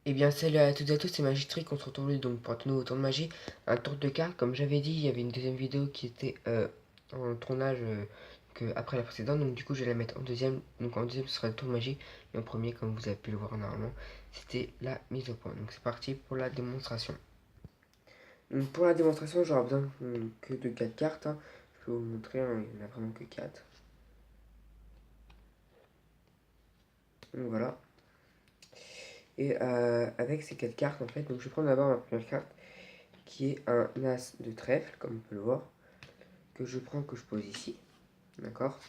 Eh bien salut à toutes et à tous, c'est Magistrick, on se retrouve donc pour un tout nouveau tour de magie, un tour de cartes. Comme j'avais dit, il y avait une deuxième vidéo qui était en tournage après la précédente, donc du coup je vais la mettre en deuxième. Donc en deuxième ce sera le tour de magie, et en premier, comme vous avez pu le voir normalement, c'était la mise au point. Donc c'est parti pour la démonstration. Donc pour la démonstration, j'aurai besoin que de 4 cartes, hein. Je peux vous montrer, hein, il n'y en a vraiment que 4. Donc voilà. Et avec ces 4 cartes en fait, donc je vais prendre d'abord ma première carte qui est un as de trèfle, comme on peut le voir, que je prends, que je pose ici, d'accord.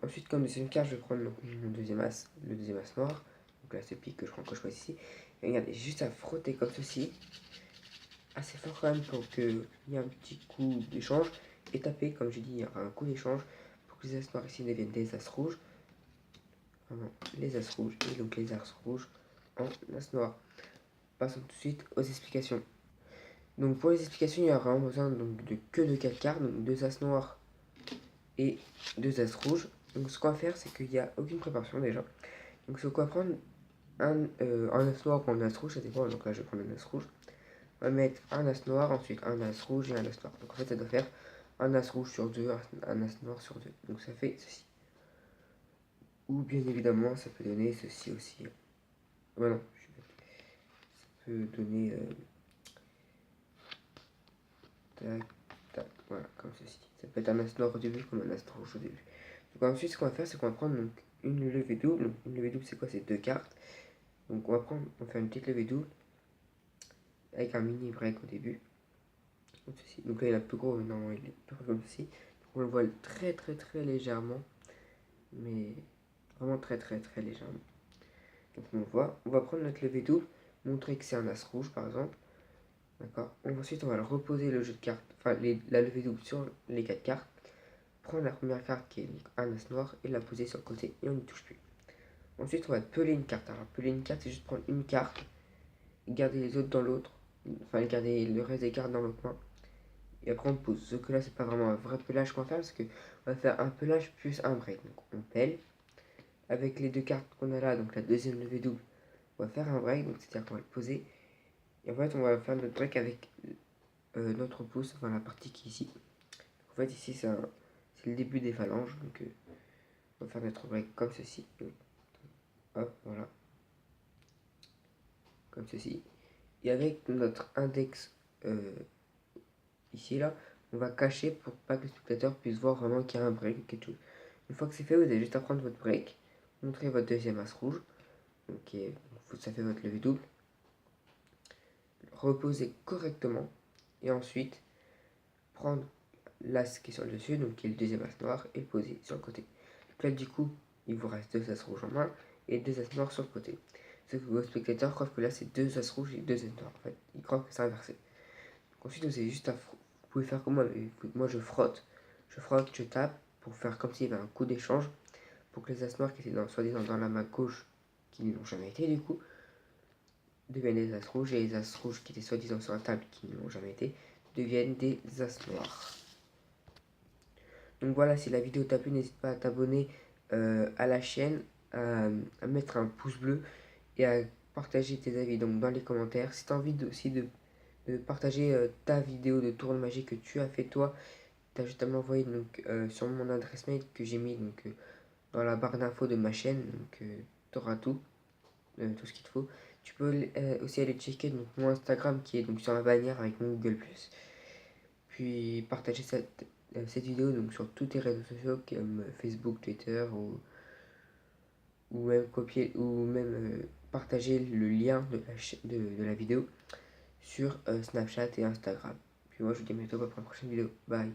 Ensuite, comme deuxième carte, je vais prendre donc, mon deuxième as, le deuxième as noir, donc là c'est pique que je prends, que je pose ici. Et regardez, juste à frotter comme ceci, assez fort quand même pour qu'il y ait un petit coup d'échange, et taper, comme j'ai dit, il y aura un coup d'échange pour que les as noirs ici deviennent des as rouges, vraiment les as rouges, et donc les as rouges en as noir. Passons tout de suite aux explications. Donc pour les explications, il y aura vraiment besoin donc, que de 4 cartes, donc 2 as noirs et 2 as rouges. Donc ce qu'on va faire, c'est qu'il n'y a aucune préparation déjà. Donc ce qu'on va prendre un as noir ou un as rouge, ça dépend. Donc là je vais prendre un as rouge. On va mettre un as noir, ensuite un as rouge et un as noir. Donc en fait ça doit faire un as rouge sur 2, un as noir sur 2. Donc ça fait ceci. Ou bien évidemment ça peut donner ceci aussi. Voilà, ça peut donner tac, tac, voilà, comme ceci. Ça peut être un as noir au début comme un as rouge au début. Donc ensuite ce qu'on va faire, c'est qu'on va prendre donc, une levée double. Donc, une levée double c'est quoi? C'est 2 cartes. Donc on va faire une petite levée double avec un mini break au début. Comme ceci. Donc là il est un peu gros, non, il est peu comme ceci. Donc on le voit très très très légèrement, mais vraiment très très très légèrement. Donc on va prendre notre levée double, montrer que c'est un as rouge par exemple. D'accord. Ensuite on va le reposer le jeu de cartes, enfin la levée double sur les 4 cartes. Prendre la première carte qui est un as noir et la poser sur le côté et on n'y touche plus. Ensuite on va peler une carte. Alors peler une carte c'est juste prendre une carte, garder les autres dans l'autre, enfin garder le reste des cartes dans l'autre main. Et après on pose. Sauf que là c'est pas vraiment un vrai pelage qu'on va faire parce qu'on va faire un pelage plus un break. Donc on pèle. Avec les deux cartes qu'on a là, donc la deuxième levée double, on va faire un break, donc c'est-à-dire qu'on va le poser. Et en fait on va faire notre break avec notre pouce, enfin la partie qui est ici. En fait ici c'est le début des phalanges. Donc on va faire notre break comme ceci. Donc, hop, voilà. Comme ceci. Et avec notre index ici là, on va cacher pour pas que le spectateur puisse voir vraiment qu'il y a un break ou quelque chose. Une fois que c'est fait, vous avez juste à prendre votre break, montrer votre deuxième as rouge, ok, ça fait votre levée double, reposer correctement, et ensuite prendre l'as qui est sur le dessus, donc qui est le deuxième as noir, et le poser sur le côté. Donc là du coup, il vous reste deux as rouges en main, et deux as noirs sur le côté. Ce que vos spectateurs croient que là c'est deux as rouges et deux as noirs, en fait, ils croient que c'est inversé. Donc ensuite vous avez juste à vous pouvez faire comme moi, moi je frotte, je tape, pour faire comme s'il y avait un coup d'échange, pour que les as noirs qui étaient soi-disant dans la main gauche, qui ne l'ont jamais été du coup, deviennent des as rouges, et les as rouges qui étaient soi-disant sur la table, qui ne l'ont jamais été, deviennent des as noirs. Donc voilà, si la vidéo t'a plu, n'hésite pas à t'abonner à la chaîne, à mettre un pouce bleu et à partager tes avis donc dans les commentaires. Si tu as envie aussi de partager ta vidéo de tour de magie que tu as fait toi, tu as juste à m'envoyer sur mon adresse mail que j'ai mis dans la barre d'infos de ma chaîne. Donc tu auras tout ce qu'il te faut. Tu peux aussi aller checker donc, mon Instagram qui est donc sur la bannière avec mon Google+. Puis partager cette vidéo donc, sur tous tes réseaux sociaux comme Facebook, Twitter ou même partager le lien de la vidéo sur Snapchat et Instagram. Puis moi je vous dis à bientôt pour la prochaine vidéo. Bye.